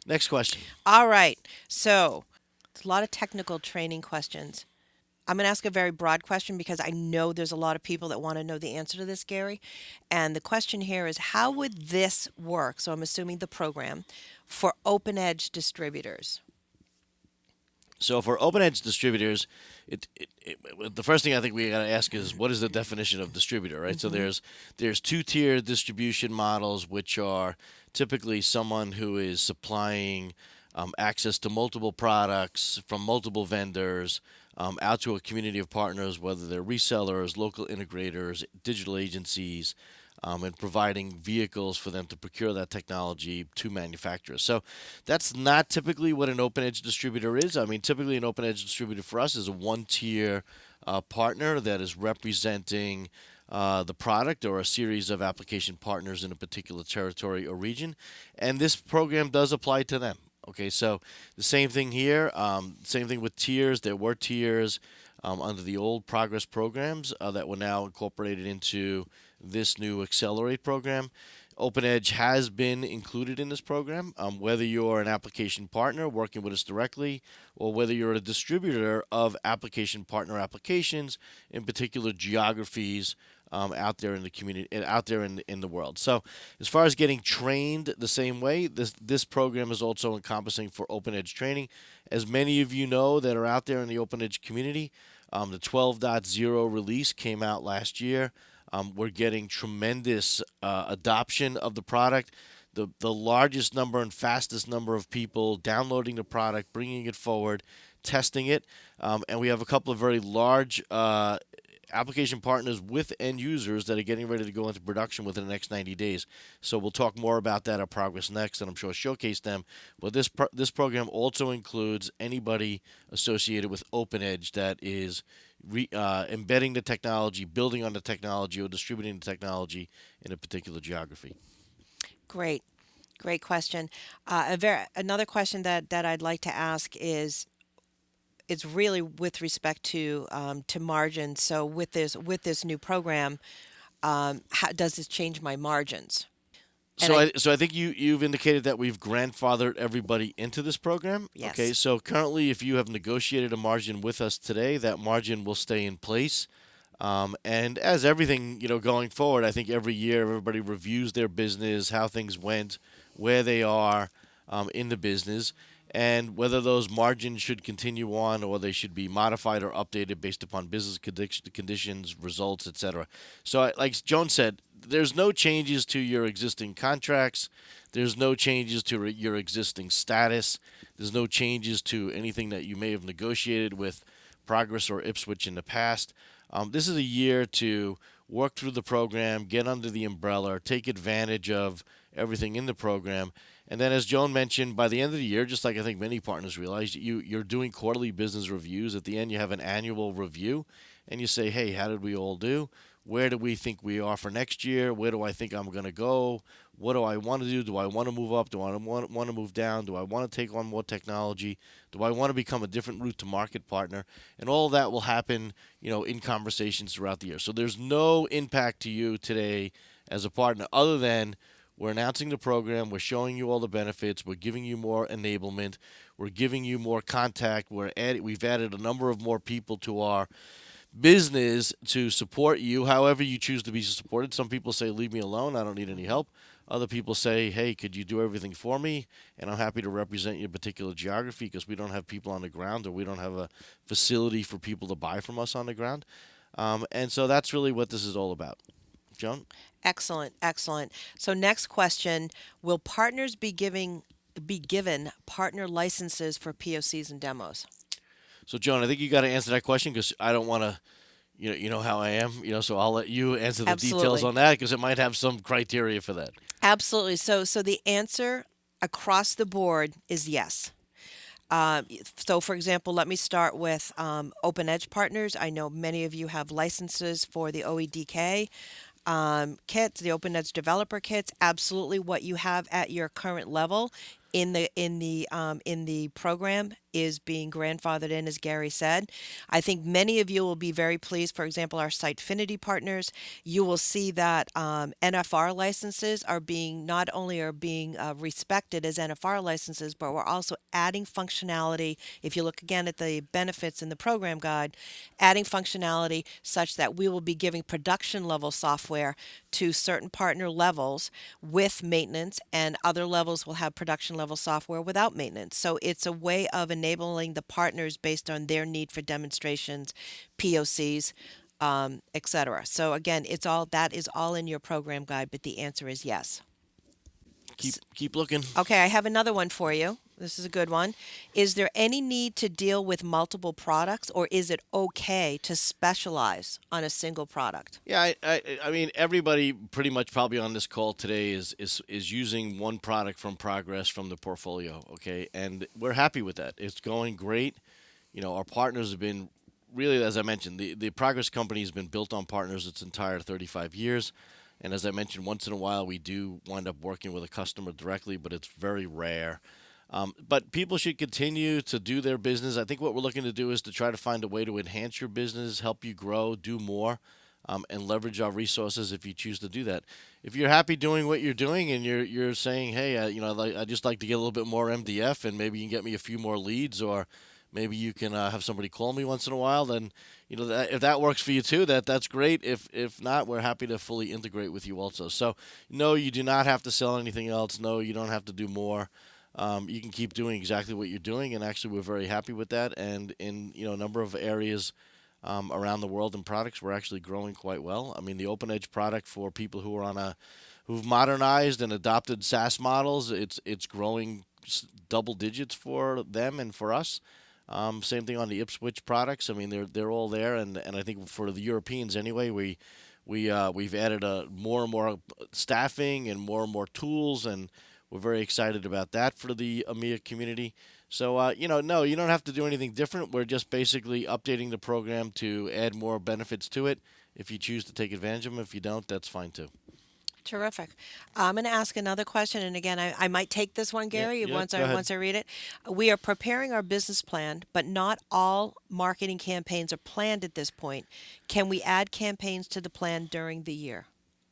Next question. All right. So it's a lot of technical training questions. I'm going to ask a very broad question because I know there's a lot of people that want to know the answer to this, Gary. And the question here is, how would this work? So I'm assuming the program for open edge distributors. So for open edge distributors, the first thing I think we got to ask is what is the definition of distributor, right? So there's two-tier distribution models, which are typically someone who is supplying access to multiple products from multiple vendors, out to a community of partners, whether they're resellers, local integrators, digital agencies, and providing vehicles for them to procure that technology to manufacturers. So that's not typically what an open edge distributor is. I mean, typically an open edge distributor for us is a one tier partner that is representing the product or a series of application partners in a particular territory or region. And this program does apply to them. Okay, so the same thing here, same thing with tiers. There were tiers under the old Progress programs that were now incorporated into this new Accelerate program. OpenEdge has been included in this program, whether you're an application partner working with us directly or whether you're a distributor of application partner applications in particular geographies out there in the community and out there in the world. So, as far as getting trained the same way, this program is also encompassing for OpenEdge training. As many of you know that are out there in the OpenEdge community, the 12.0 release came out last year. We're getting tremendous adoption of the product. The largest number and fastest number of people downloading the product, bringing it forward, testing it, and we have a couple of very large application partners with end users that are getting ready to go into production within the next 90 days. So we'll talk more about that at Progress Next, and I'm sure showcase them. But this program also includes anybody associated with OpenEdge that is embedding the technology, building on the technology, or distributing the technology in a particular geography. Great, great question. Another question that I'd like to ask is it's really with respect to margins. So with this new program, how does this change my margins? And So I think you've indicated that we've grandfathered everybody into this program. Okay, yes, so currently, if you have negotiated a margin with us today, that margin will stay in place. And as everything, going forward, I think every year everybody reviews their business, how things went, where they are in the business, and whether those margins should continue on or they should be modified or updated based upon business conditions, results, etc. So, like Joan said, there's no changes to your existing contracts. There's no changes to your existing status. There's no changes to anything that you may have negotiated with Progress or Ipswich in the past. This is a year to work through the program, get under the umbrella, take advantage of everything in the program. And then, as Joan mentioned, by the end of the year, just like I think many partners realize, you're doing quarterly business reviews. At the end, you have an annual review, and you say, hey, how did we all do? Where do we think we are for next year? Where do I think I'm going to go? What do I want to do? Do I want to move up? Do I want to move down? Do I want to take on more technology? Do I want to become a different route to market partner? And all of that will happen, in conversations throughout the year. So there's no impact to you today as a partner other than we're announcing the program, we're showing you all the benefits, we're giving you more enablement, we're giving you more contact, we've added a number of more people to our business to support you however you choose to be supported. Some people say, leave me alone, I don't need any help. Other people say, hey, could you do everything for me? And I'm happy to represent your particular geography because we don't have people on the ground or we don't have a facility for people to buy from us on the ground. And so that's really what this is all about. Joan? excellent, excellent. So next question: will partners be given partner licenses for POCs and demos? So, Joan, I think you got to answer that question because I don't want to, you know how I am, so I'll let you answer the details Absolutely. on that because it might have some criteria for that. Absolutely. So the answer across the board is yes. So, for example, let me start with Open Edge partners. I know many of you have licenses for the OEDK kits, the Open Edge developer kits. Absolutely, what you have at your current level in the program is being grandfathered in, as Gary said. I think many of you will be very pleased. For example, our Sitefinity partners, you will see that NFR licenses are being not only are being respected as NFR licenses, but we're also adding functionality. If you look again at the benefits in the program guide, adding functionality such that we will be giving production level software to certain partner levels with maintenance, and other levels will have production level software without maintenance. So it's a way of enabling the partners based on their need for demonstrations, POCs, etc. So again, it's all that is all in your program guide, but the answer is yes. Keep looking. Okay, I have another one for you. This is a good one. Is there any need to deal with multiple products, or is it okay to specialize on a single product? Yeah, I mean, everybody pretty much probably on this call today is using one product from Progress from the portfolio, okay? And we're happy with that. It's going great. Our partners have been really, as I mentioned, the Progress company has been built on partners its entire 35 years. And as I mentioned, once in a while we do wind up working with a customer directly, but it's very rare. But people should continue to do their business. I think what we're looking to do is to try to find a way to enhance your business, help you grow, do more, and leverage our resources if you choose to do that. If you're happy doing what you're doing and you're saying, hey, I just like to get a little bit more MDF, and maybe you can get me a few more leads, or maybe you can have somebody call me once in a while, then if that works for you too, that's great. If not, we're happy to fully integrate with you also. So no, you do not have to sell anything else. No, you don't have to do more. You can keep doing exactly what you're doing, and actually, we're very happy with that. And in a number of areas around the world and products, we're actually growing quite well. I mean, the Open Edge product for people who've modernized and adopted SaaS models, it's growing double digits for them and for us. Same thing on the Ipswich products. I mean, they're all there, and I think for the Europeans anyway, we've added more and more staffing and more tools, and we're very excited about that for the EMEA community. So, no, you don't have to do anything different. We're just basically updating the program to add more benefits to it. If you choose to take advantage of them, if you don't, that's fine too. Terrific. I'm going to ask another question, and again, I might take this one, Yeah, Gary, yeah, once go I ahead. once I read it. We are preparing our business plan, but not all marketing campaigns are planned at this point. Can we add campaigns to the plan during the year?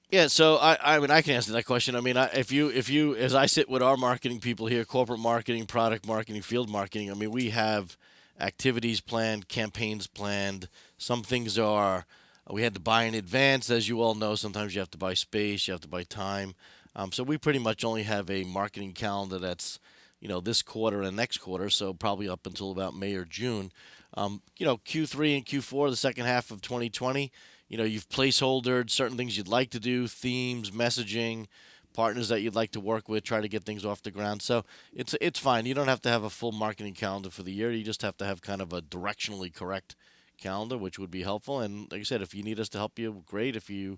Yeah, so I mean, I can answer that question. I mean, if you, as I sit with our marketing people here, corporate marketing, product marketing, field marketing, I mean, we have activities planned, campaigns planned. Some things are we had to buy in advance, as you all know. Sometimes you have to buy space, you have to buy time. So we pretty much only have a marketing calendar that's this quarter and next quarter, so probably up until about May or June. Q3 and Q4, the second half of 2020. You've placeholdered certain things you'd like to do, themes, messaging, partners that you'd like to work with, try to get things off the ground. So it's fine. You don't have to have a full marketing calendar for the year. You just have to have kind of a directionally correct calendar, which would be helpful. And like I said, if you need us to help you, great. If you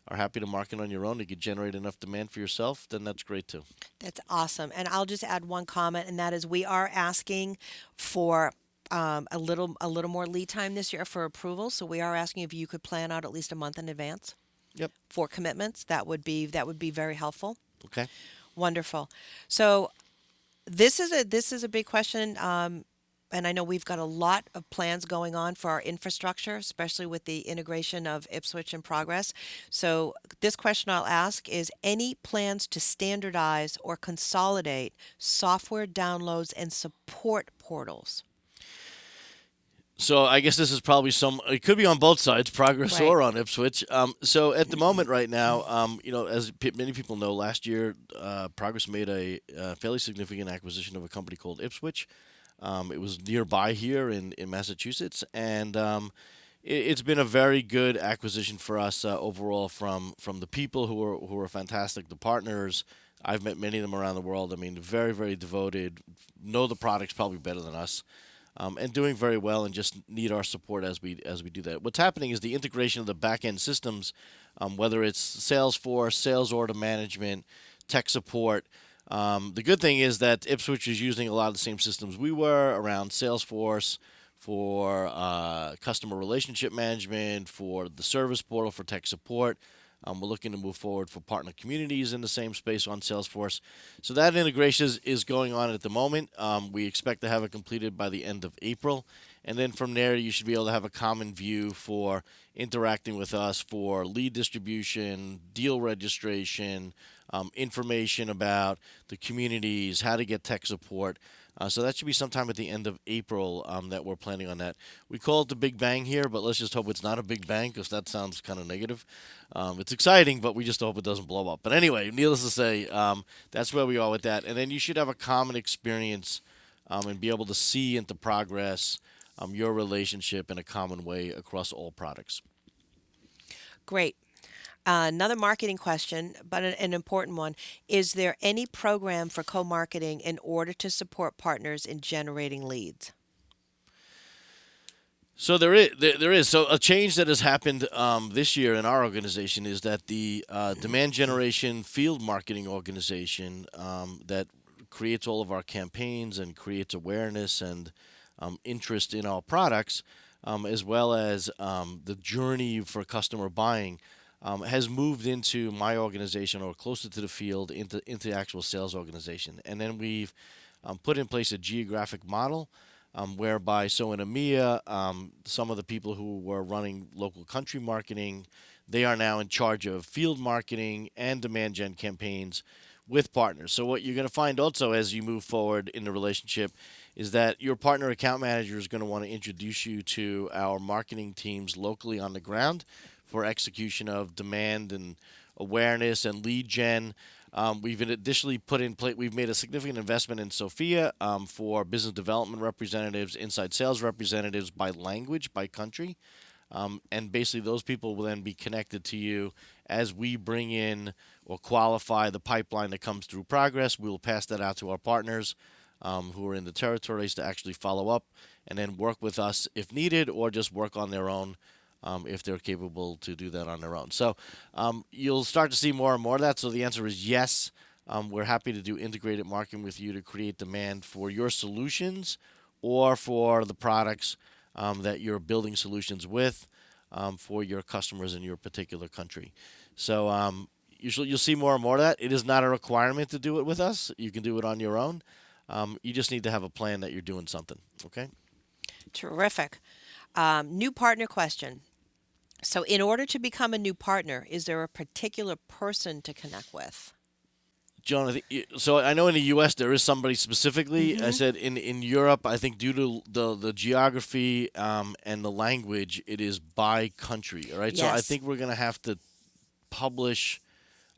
are happy to market on your own, you could generate enough demand for yourself, then that's great too. That's awesome. And I'll just add one comment, and that is we are asking for a little more lead time this year for approval. So we are asking if you could plan out at least a month in advance Yep. for commitments. That would be very helpful. Okay. Wonderful. So this is a big question. And I know we've got a lot of plans going on for our infrastructure, especially with the integration of Ipswich in progress. So, this question I'll ask is any plans to standardize or consolidate software downloads and support portals? So I guess this is probably it could be on both sides, Progress Right. or on Ipswich. So at the moment right now, as many people know, last year Progress made a fairly significant acquisition of a company called Ipswich. It was nearby here in Massachusetts, and it's been a very good acquisition for us overall from the people who are fantastic, the partners. I've met many of them around the world. I mean, very, very devoted, know the products probably better than us, and doing very well, and just need our support as we do that. What's happening is the integration of the back end systems, whether it's Salesforce, sales order management, tech support. The good thing is that Ipswich is using a lot of the same systems we were around Salesforce for customer relationship management, for the service portal for tech support. We're looking to move forward for partner communities in the same space on Salesforce. So that integration is going on at the moment. We expect to have it completed by the end of April. And then from there, you should be able to have a common view for interacting with us for lead distribution, deal registration, information about the communities, how to get tech support. So that should be sometime at the end of April that we're planning on that. We call it the Big Bang here, but let's just hope it's not a Big Bang because that sounds kind of negative. It's exciting, but we just hope it doesn't blow up. But anyway, needless to say, that's where we are with that. And then you should have a common experience and be able to see into progress your relationship in a common way across all products. Great. Another marketing question, but an important one. Is there any program for co-marketing in order to support partners in generating leads? So there is so a change that has happened this year in our organization is that the demand generation field marketing organization that creates all of our campaigns and creates awareness and interest in our products, as well as the journey for customer buying, has moved into my organization or closer to the field into the actual sales organization, and then we've put in place a geographic model whereby, so in EMEA, some of the people who were running local country marketing, they are now in charge of field marketing and demand gen campaigns with partners. So what you're going to find also as you move forward in the relationship is that your partner account manager is going to want to introduce you to our marketing teams locally on the ground for execution of demand and awareness and lead gen. We've additionally put in place. We've made a significant investment in Sophia for business development representatives, inside sales representatives by language, by country, and basically those people will then be connected to you as we bring in or qualify the pipeline that comes through Progress. We will pass that out to our partners who are in the territories to actually follow up and then work with us if needed, or just work on their own if they're capable to do that on their own. So you'll start to see more and more of that. So the answer is yes. We're happy to do integrated marketing with you to create demand for your solutions or for the products that you're building solutions with for your customers in your particular country. So you'll see more and more of that. It is not a requirement to do it with us. You can do it on your own. You just need to have a plan that you're doing something. Okay. Terrific. New partner question. So, in order to become a new partner, is there a particular person to connect with? John, so I know in the U.S. there is somebody specifically. I Mm-hmm. said in Europe, I think due to the geography and the language, it is by country. All right, so I Yes. think we're gonna have to publish.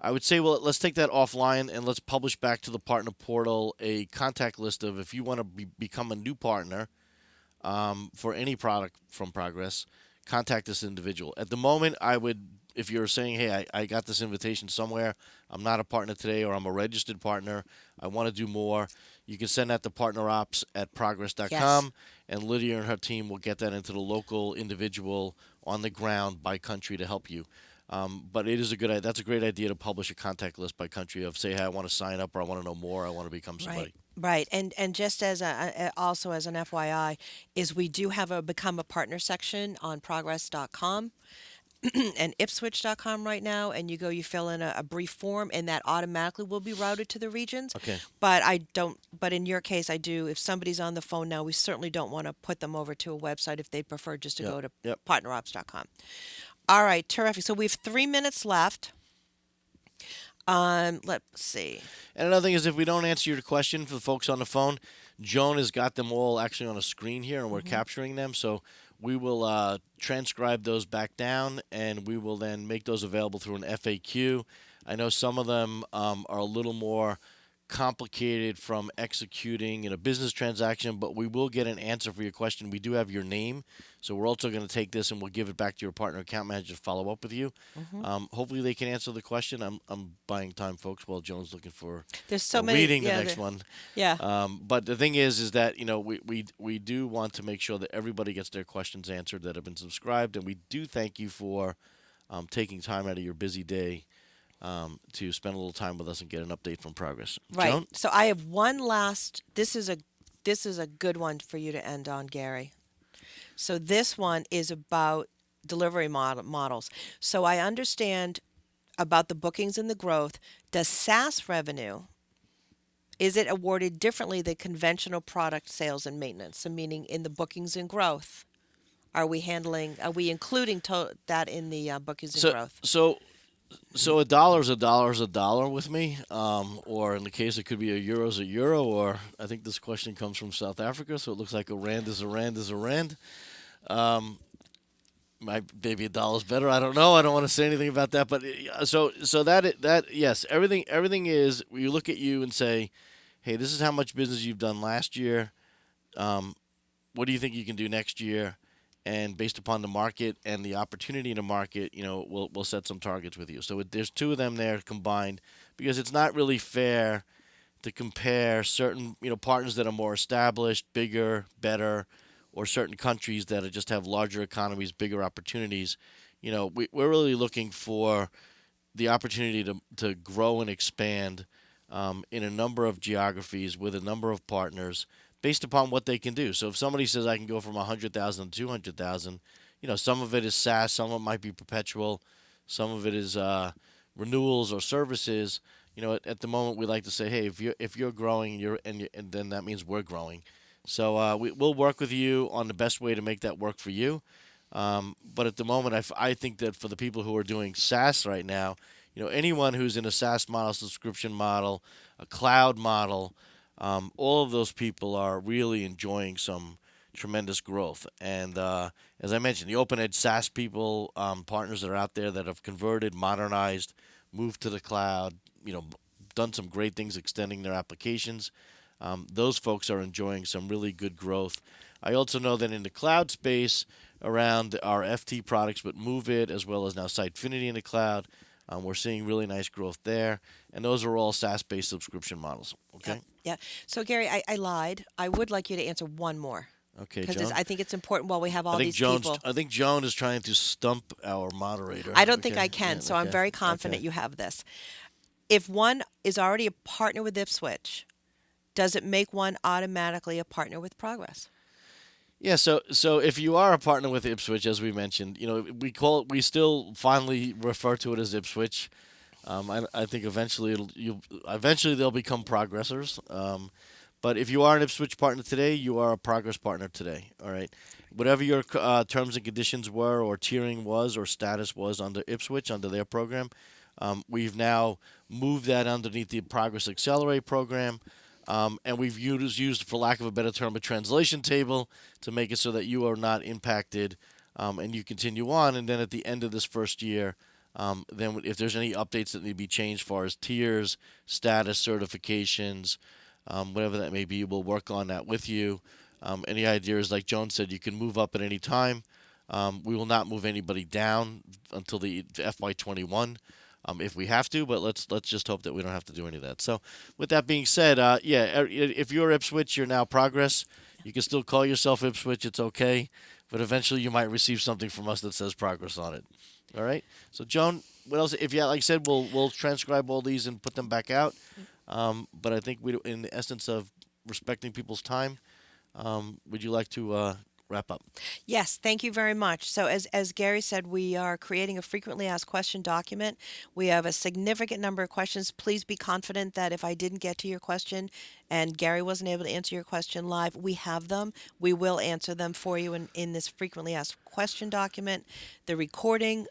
I would say, well, let's take that offline and let's publish back to the partner portal a contact list of, if you want to become a new partner for any product from Progress, contact this individual. At the moment, I would, if you're saying, hey, I got this invitation somewhere, I'm not a partner today, or I'm a registered partner, I want to do more, you can send that to partnerops at Yes. progress.com, and Lydia and her team will get that into the local individual on the ground by country to help you. But it is a good. That's a great idea to publish a contact list by country of, say, hey, I want to sign up, or I want to know more, I want to become Right. somebody. Right. And just as also as an FYI, is we do have a become a partner section on progress.com and ipswich.com right now, and you fill in a brief form, and that automatically will be routed to the regions. Okay. But I don't, but in your case, I do. If somebody's on the phone now, we certainly don't want to put them over to a website if they prefer just to Yep. go to Yep. partnerops.com. All right, terrific. So we have 3 minutes left. Let's see. And another thing is, if we don't answer your question for the folks on the phone, Joan has got them all actually on a screen here, and we're Hmm. capturing them. So we will transcribe those back down, and we will then make those available through an FAQ. I know some of them are a little more complicated from executing in a business transaction, but we will get an answer for your question. We do have your name, so we're also going to take this and we'll give it back to your partner account manager to follow up with you. Hmm. Hopefully, they can answer the question. I'm buying time, folks, while Joan's looking for There's so or many. reading the Yeah. next one. Yeah. But the thing is that we do want to make sure that everybody gets their questions answered that have been subscribed, and we do thank you for taking time out of your busy day to spend a little time with us and get an update from Progress. Right. Joan? So I have one last. This is a good one for you to end on, Gary. So this one is about delivery models. So I understand about the bookings and the growth. Does SaaS revenue, is it awarded differently than conventional product sales and maintenance? So meaning in the bookings and growth, are we including that in the bookings and So growth? so so a dollar's a dollar's a dollar with me, or in the case it could be a euro's a euro, or I think this question comes from South Africa, so it looks like a rand is a rand is a rand. Um, maybe a dollar's better. I don't know. I don't want to say anything about that. But that yes, everything is. We look at you and say, hey, this is how much business you've done last year. Um, what do you think you can do next year? and based upon the market and the opportunity in the market, we'll set some targets with you. So there's two of them there combined, because it's not really fair to compare certain partners that are more established, bigger, better, or certain countries that just have larger economies, bigger opportunities. We're really looking for the opportunity to grow and expand in a number of geographies with a number of partners based upon what they can do. So if somebody says I can go from 100,000 to 200,000, some of it is SaaS, some of it might be perpetual, some of it is renewals or services. At the moment we like to say, hey, if you're growing, and then that means we're growing. So we'll work with you on the best way to make that work for you. But at the moment, I think that for the people who are doing SaaS right now, anyone who's in a SaaS model, subscription model, a cloud model, all of those people are really enjoying some tremendous growth. And as I mentioned, the open edge SaaS people, partners that are out there that have converted, modernized, moved to the cloud, done some great things extending their applications. Those folks are enjoying some really good growth. I also know that in the cloud space, around our FT products, but Move It, as well as now Sitefinity in the cloud, we're seeing really nice growth there. And those are all SaaS-based subscription models. Yep. Okay. Yeah. So, Gary, I lied. I would like you to answer one more Okay, because Joan. I think it's important while we have I all think these people. Joan is trying to stump our moderator. I don't think Okay. I Yeah. can, so I'm Okay. very confident Okay. you have this. If one is already a partner with Ipswich, does it make one automatically a partner with Progress? Yeah, so if you are a partner with Ipswich, as we mentioned, we still finally refer to it as Ipswich. I think eventually they'll become progressors. But if you are an Ipswich partner today, you are a Progress partner today. All right, whatever your terms and conditions were, or tiering was, or status was under Ipswich under their program, we've now moved that underneath the Progress Accelerate program. And we've used, for lack of a better term, a translation table to make it so that you are not impacted, and you continue on. And then at the end of this first year, then if there's any updates that need to be changed, as far as tiers, status, certifications, whatever that may be, we'll work on that with you. And the idea is, like Joan said, you can move up at any time. We will not move anybody down until the FY21, if we have to, but let's just hope that we don't have to do any of that. So, with that being said, if you're Ipswich, you're now Progress. You can still call yourself Ipswich. It's okay, but eventually you might receive something from us that says Progress on it. All right. So, Joan, what else? If you like I said, we'll transcribe all these and put them back out. But I think in the essence of respecting people's time, would you like to wrap up? Yes, thank you very much. So, as Gary said, we are creating a frequently asked question document. We have a significant number of questions. Please be confident that if I didn't get to your question and Gary wasn't able to answer your question live, we have them. We will answer them for you in this frequently asked question document. The recording,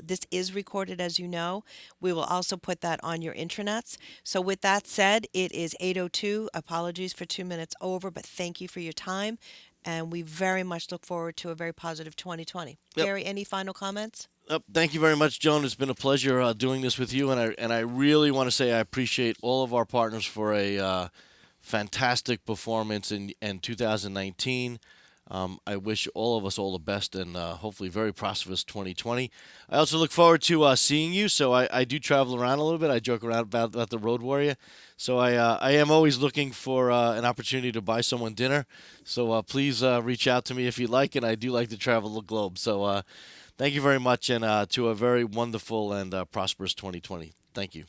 this is recorded, as you know. We will also put that on your intranets. So, with that said, it is 8:02. Apologies for 2 minutes over, but thank you for your time. And we very much look forward to a very positive 2020. Yep. Gary, any final comments? Thank you very much, Joan. It's been a pleasure doing this with you, and I really want to say I appreciate all of our partners for a fantastic performance in 2019. I wish all of us all the best, and hopefully very prosperous 2020. I also look forward to seeing you. So I do travel around a little bit. I joke around about the road warrior. So I am always looking for an opportunity to buy someone dinner. So please reach out to me if you'd like, and I do like to travel the globe. So thank you very much, and to a very wonderful and prosperous 2020. Thank you.